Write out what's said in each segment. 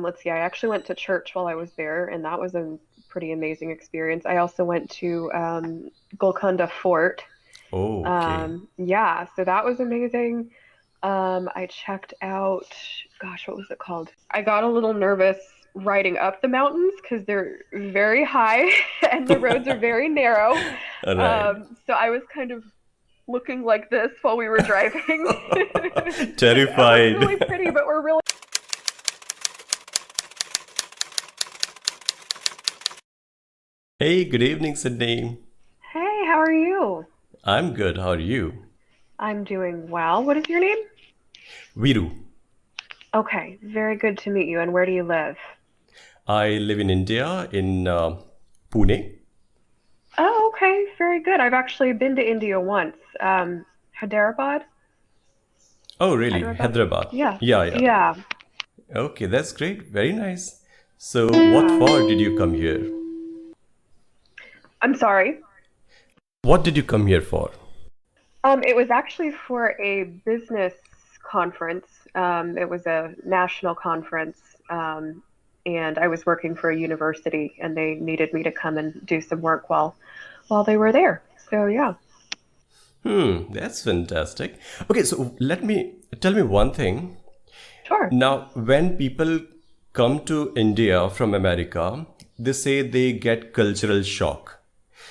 Let's see, I actually went to church while I was there, and that was a pretty amazing experience. I also went to Golconda Fort. Oh, okay. Yeah, so that was amazing. I checked out, gosh, what was it called? I got a little nervous riding up the mountains because they're very high and the roads are very narrow. All right. So I was kind of looking like this while we were driving. It looks really Terrified. pretty, but we're really. Hey, good evening, Sydney. Hey, how are you? I'm good. How are you? I'm doing well. What is your name? Viru. Okay, very good to meet you. And where do you live? I live in India, in Pune. Oh, okay, very good. I've actually been to India once. Hyderabad? Oh, really? Hyderabad? Hyderabad. Yeah, Yeah, yeah. yeah, Okay, that's great. Very nice. So, what yeah. for did you come here? I'm sorry. What did you come here for? It was actually for a business conference. It was a national conference, and I was working for a university, and they needed me to come and do some work while they were there. So yeah, That's fantastic. Okay, so let me tell me one thing. sure. Now, when people come to India from America, they say they get cultural shock.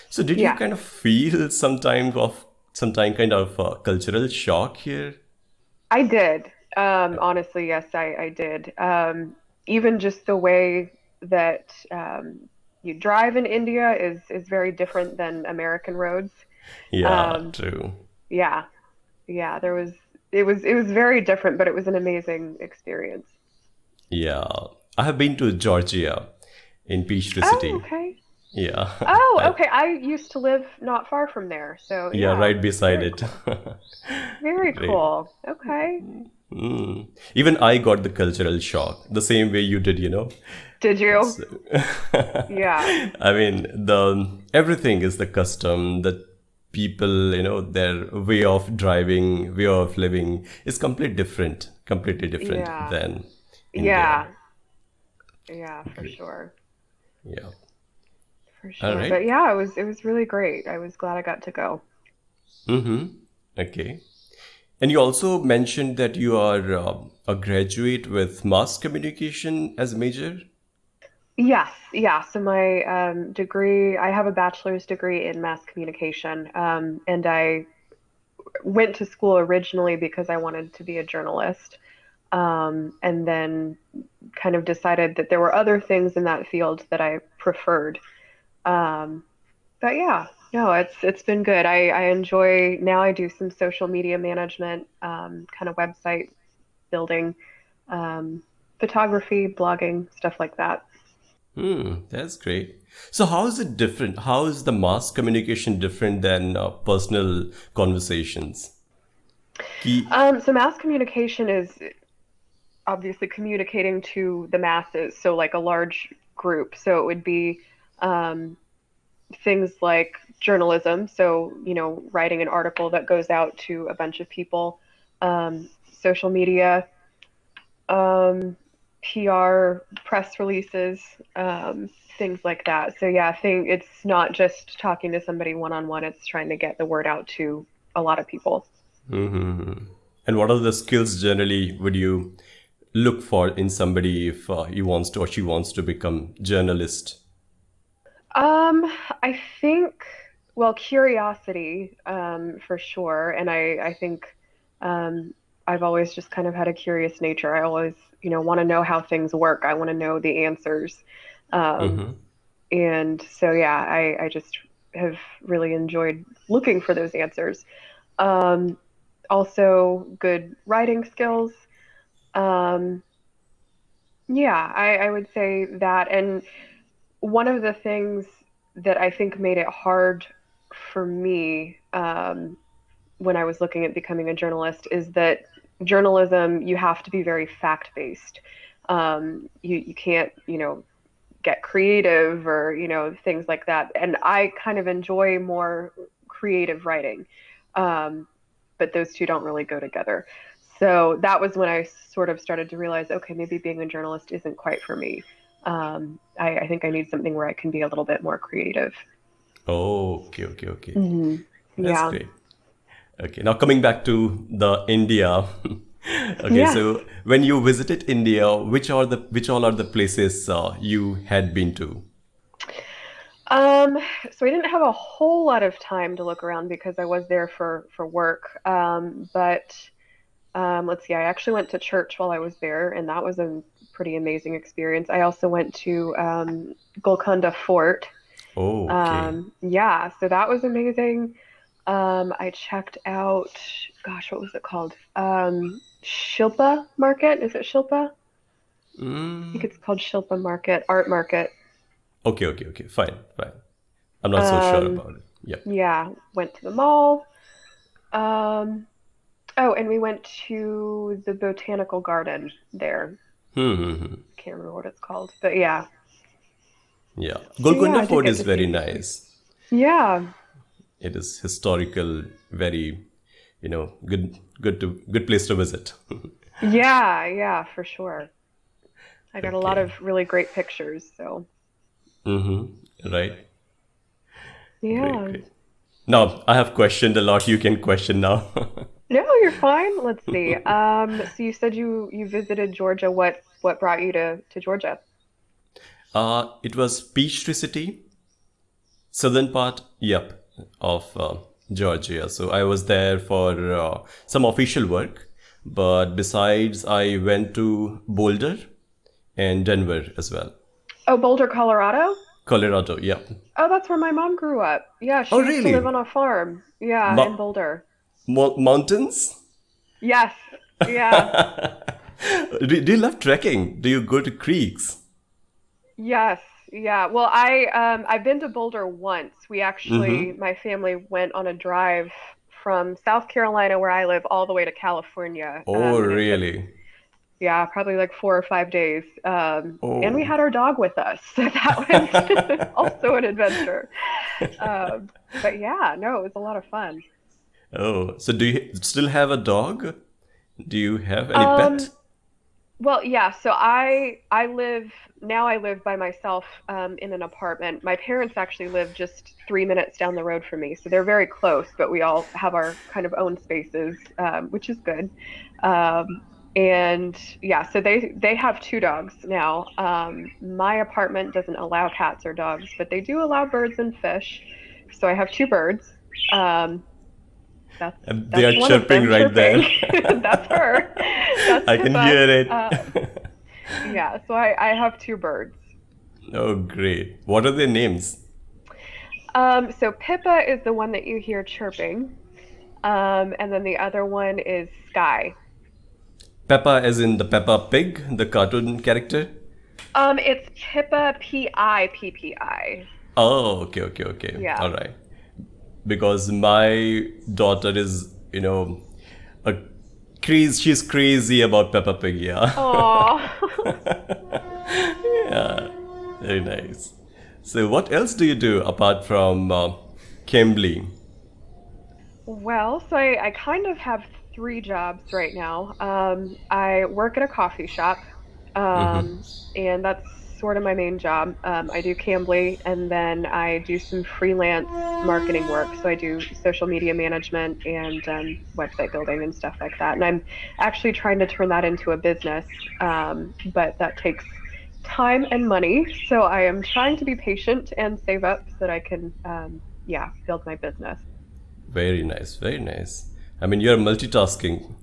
So, did you Yes, kind of feel some time kind of cultural shock here? I did. Honestly, yes, I did. Even just the way that you drive in India is very different than American roads. Yeah, Um, true. yeah, yeah, it was very different, but it was an amazing experience. Yeah, I have been to Georgia in Peachtree Oh, City. okay. Yeah, Oh, I, okay. I used to live not far from there. So yeah, yeah, right beside very it. cool. Very Great. cool. Okay. Even I got the cultural shock the same way you did, you know. Did you? So, Yeah. I mean, the everything is the custom, the people, their way of driving, way of living is completely different Yeah. than India. Yeah. Yeah, for Great. sure. Yeah. For All sure. But right. yeah, it was really great. I was glad I got to go. Okay. And you also mentioned that you are a graduate with mass communication as major. Yes, yeah. So my degree, I have a bachelor's degree in mass communication, and I went to school originally because I wanted to be a journalist, and then kind of decided that there were other things in that field that I preferred. Um, but yeah, no, it's been good. I enjoy now. I do some social media management, kind of website building, um, photography, blogging, stuff like that. That's great. So how is it different? How is the mass communication different than personal conversations? Key. So mass communication is obviously communicating to the masses, so like a large group. So it would be um, things like journalism, so writing an article that goes out to a bunch of people, social media, um, PR, press releases, things like that. So yeah, I think it's not just talking to somebody one on one; it's trying to get the word out to a lot of people. And what are the skills generally would you look for in somebody if he wants to or she wants to become journalist? Um, I think, well, curiosity, for sure. And I think um, I've always just kind of had a curious nature. I always, want to know how things work. I want to know the answers. Um, and so, yeah, I just have really enjoyed looking for those answers. Um, Also, good writing skills. Um, yeah, I would say that. And one of the things that I think made it hard for me when I was looking at becoming a journalist is that journalism, you have to be very fact based. You can't, get creative or, things like that. And I kind of enjoy more creative writing. Um, but those two don't really go together. So that was when I sort of started to realize, okay, maybe being a journalist isn't quite for me. I think I need something where I can be a little bit more creative. Oh, okay, okay, okay. That's Yeah. great. Okay, now coming back to the India. Okay, Yes. so when you visited India, which all are the places you had been to? Um, so I didn't have a whole lot of time to look around because I was there for work. But let's see, I actually went to church while I was there, and that was a pretty amazing experience. I also went to Golconda Fort. Oh, okay. Yeah, so that was amazing. I checked out, gosh, what was it called? Shilpa Market. Is it Shilpa? I think it's called Shilpa Market, Art Market. Okay, okay, okay. Fine, fine. I'm not so sure Um, about it. Yep. yeah, went to the mall. Um, oh, and we went to the botanical garden there. Can't remember what it's called, but yeah. Yeah. So yeah, Golconda I did Fort get is to see very a few things. nice. Yeah, It is historical, very, good place to visit. yeah, yeah, for sure. I got a lot Okay. of really great pictures, so Right. Great, yeah. great. Now, I have questioned a lot. You can question now. No, you're fine. Let's see. So you said you visited Georgia. What brought you to Georgia? It was Peachtree City, southern part, yep, of Georgia. So I was there for some official work, but besides, I went to Boulder and Denver as well. Oh, Boulder, Colorado? Colorado, yep. Oh, that's where my mom grew up. Yeah, Oh, she used to live really? on a farm. Yeah, in Mo- Boulder. mountains? Yes. Yeah. Do you love trekking? Do you go to creeks? Yes. Yeah. Well, I've been to Boulder once. We actually my family went on a drive from South Carolina where I live all the way to California. Oh, And it took really? yeah, probably like 4 or 5 days. And we Oh. had our dog with us. So that was also an adventure. Um, but yeah, no, it was a lot of fun. Oh, so do you still have a dog? Do you have any pet? Um, well, yeah, so I live now I live by myself in an apartment. My parents actually live just 3 minutes down the road from me, so they're very close, but we all have our kind of own spaces, which is good. Um, and yeah, so they have two dogs now. My apartment doesn't allow cats or dogs, but they do allow birds and fish. So I have two birds. Um, that's And they are that's one of chirping them right chirping. there. That's her. That's I can Pippa. hear it. Yeah, so I have two birds. Oh, great. What are their names? So Pippa is the one that you hear chirping, and then the other one is Sky. Peppa, as in the Peppa Pig, the cartoon character? It's Pippa, Pippi. Oh, okay, okay, okay. All Yeah. right. Because my daughter is, a she's crazy about Peppa Pig, yeah. Oh. Very nice. So, what else do you do apart from Cambly? Well, so I kind of have three jobs right now. I work at a coffee shop, um, and that's sort of my main job. I do Cambly, and then I do some freelance marketing work. So I do social media management and website building and stuff like that. And I'm actually trying to turn that into a business, but that takes time and money. So I am trying to be patient and save up so that I can, yeah, build my business. Very nice, very nice. I mean, you're multitasking,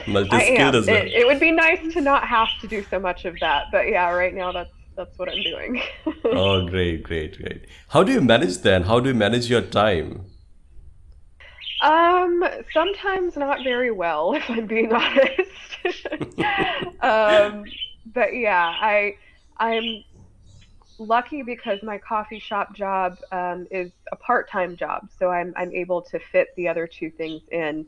multi I skilled am. as well. It would be nice to not have to do so much of that, but yeah, right now that's what I'm doing. Oh, great, great, great. How do you manage then? How do you manage your time? Um, Sometimes not very well, if I'm being honest. Um, but yeah, I'm lucky because my coffee shop job is a part-time job, so I'm able to fit the other two things in.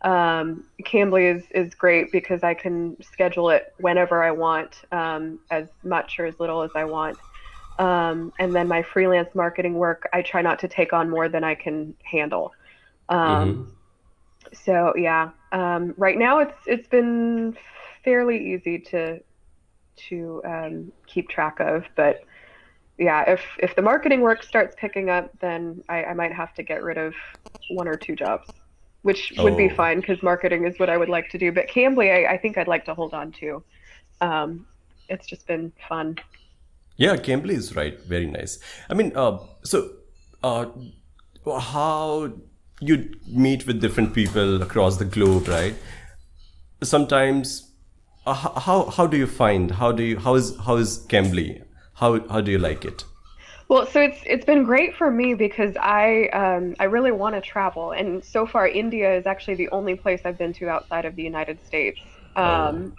Cambly is great because I can schedule it whenever I want, as much or as little as I want. And then my freelance marketing work, I try not to take on more than I can handle. Um, So yeah, right now it's been fairly easy to keep track of, but yeah, if the marketing work starts picking up, then I might have to get rid of one or two jobs, which would be Oh, fine because marketing is what I would like to do. But Cambly, I think I'd like to hold on to. Um, it's just been fun. yeah, Cambly is right. Very nice. I mean, uh, how you meet with different people across the globe, right? Sometimes, how do you find? How is Cambly? How do you like it? Well, so it's been great for me because I really want to travel, and so far India is actually the only place I've been to outside of the United States. Oh,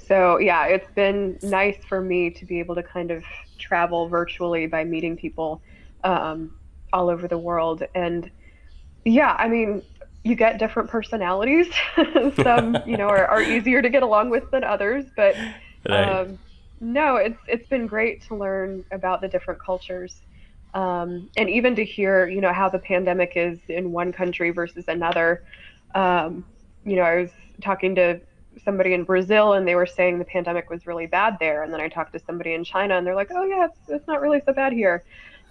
So yeah, it's been nice for me to be able to kind of travel virtually by meeting people um, all over the world. And yeah, I mean, you get different personalities. Some, are easier to get along with than others, but right. um, no, it's been great to learn about the different cultures. And even to hear, how the pandemic is in one country versus another. Um, I was talking to somebody in Brazil and they were saying the pandemic was really bad there. And then I talked to somebody in China and they're like, oh yeah, it's not really so bad here.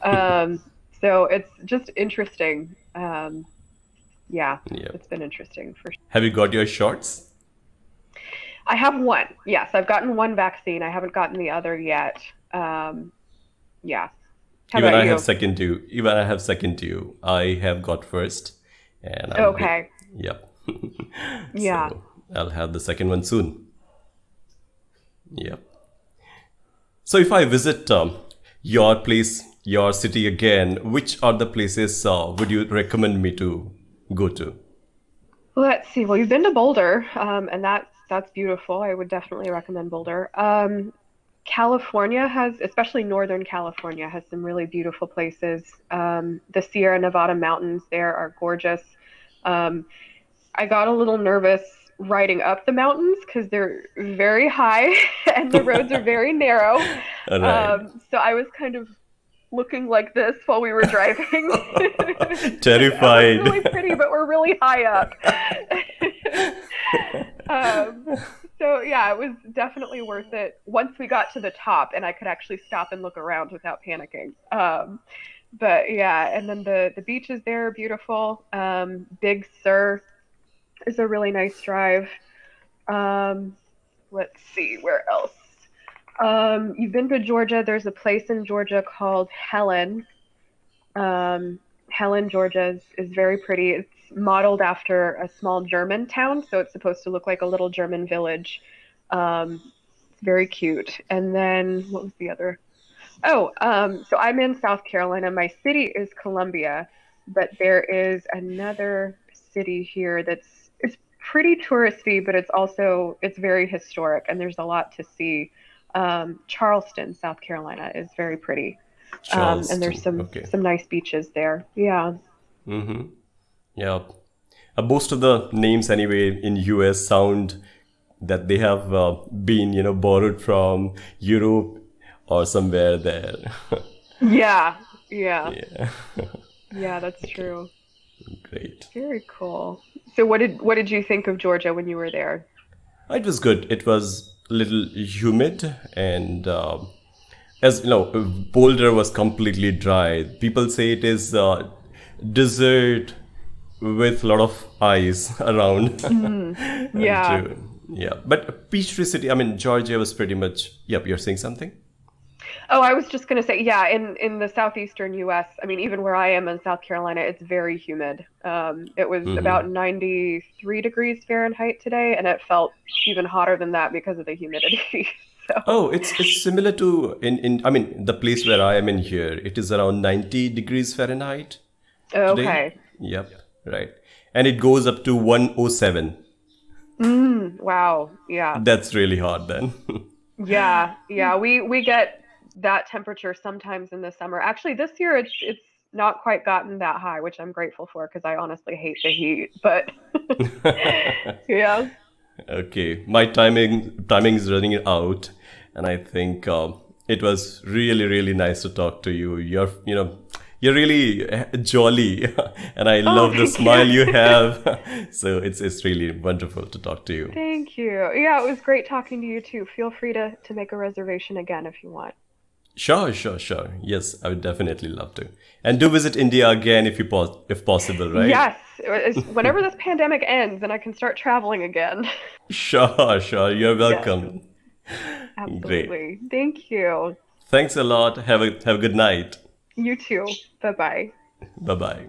Um, so it's just interesting. Yeah, Yeah. it's been interesting for sure. Have you got your shots? I have one. Yes, I've gotten one vaccine. I haven't gotten the other yet. Um, yeah. How Even about I have you? second due. Even I have second due. I have got first, and I'm wait. Okay. Yep. Yeah. So I'll have the second one soon. Yep. So if I visit your place, your city again, which are the places would you recommend me to go to? Let's see. Well, you've been to Boulder, and that's beautiful. I would definitely recommend Boulder. California has, especially Northern California, has some really beautiful places. The Sierra Nevada mountains there are gorgeous. Um, I got a little nervous riding up the mountains because they're very high and the roads are very narrow. All right. So I was kind of looking like this while we were driving because it looks really Terrified. pretty, but we're really high up. um, so yeah, it was definitely worth it once we got to the top and I could actually stop and look around without panicking. But yeah, and then the beaches there are beautiful. Big Sur is a really nice drive. Um, let's see, where else? You've been to Georgia. There's a place in Georgia called Helen. Um, Helen, Georgia is very pretty. It's modeled after a small German town, so it's supposed to look like a little German village. It's very cute. And then what was the other? Oh, so I'm in South Carolina. My city is Columbia, but there is another city here that's it's pretty touristy, but it's very historic, and there's a lot to see. Charleston, South Carolina, is very pretty, and there's Charleston. some Okay. some nice beaches there. Yeah. Yeah. Most of the names anyway in US sound that they have been, borrowed from Europe or somewhere there. Yeah. Yeah. Yeah. Yeah, that's Okay. true. Great. Very cool. So what did you think of Georgia when you were there? It was good. It was a little humid, and as you know, Boulder was completely dry. People say it is desert with a lot of ice around. Mm, And yeah. yeah, but Peachtree City. I mean, Georgia was pretty much. Yep, you're saying something. Oh, I was just going to say, yeah, in the southeastern U.S., I mean, even where I am in South Carolina, it's very humid. It was about 93 degrees Fahrenheit today, and it felt even hotter than that because of the humidity. So, Oh, it's similar to in I mean the place where I am in here. It is around 90 degrees Fahrenheit today. okay. Yep, right. And it goes up to 107. Wow. Yeah. That's really hot then. Yeah. Yeah. We get that temperature sometimes in the summer. Actually, this year it's not quite gotten that high, which I'm grateful for because I honestly hate the heat. But yeah. Okay, my timing is running out, and I think it was really nice to talk to you. You're really jolly, and I Oh, love the thank you. smile you have. So it's really wonderful to talk to you. Thank you. Yeah, it was great talking to you too. Feel free to make a reservation again if you want. Sure, sure, sure. Yes, I would definitely love to. And do visit India again if possible, right? Yes, whenever this pandemic ends and I can start traveling again. Sure, sure. You're Yes, welcome. Great. absolutely. Thank you. Thanks a lot. Have a good night. You too. Bye bye. Bye bye.